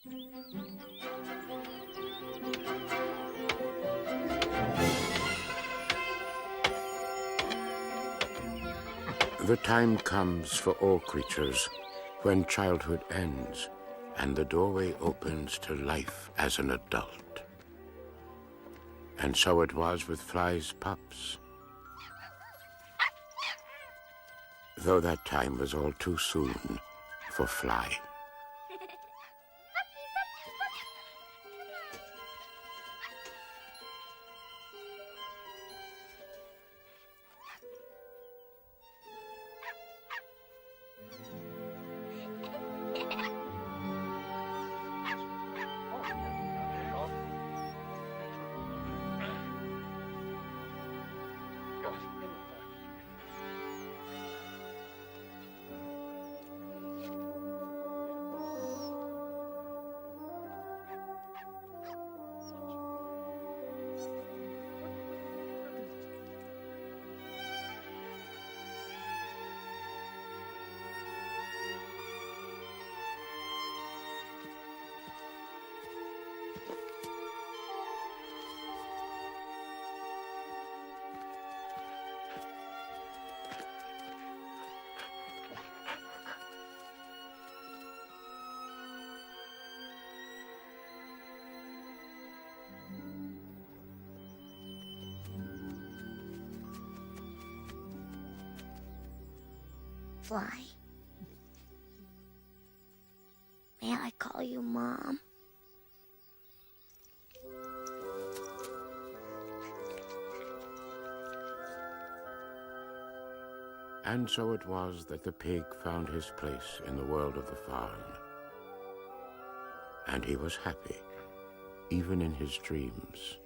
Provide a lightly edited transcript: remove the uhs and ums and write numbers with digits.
The time comes for all creatures when childhood ends and the doorway opens to life as an adult. And so it was with Fly's pups. Though that time was all too soon for Fly. Fly. May I call you Mom? And so it was that the pig found his place in the world of the farm. And he was happy, even in his dreams.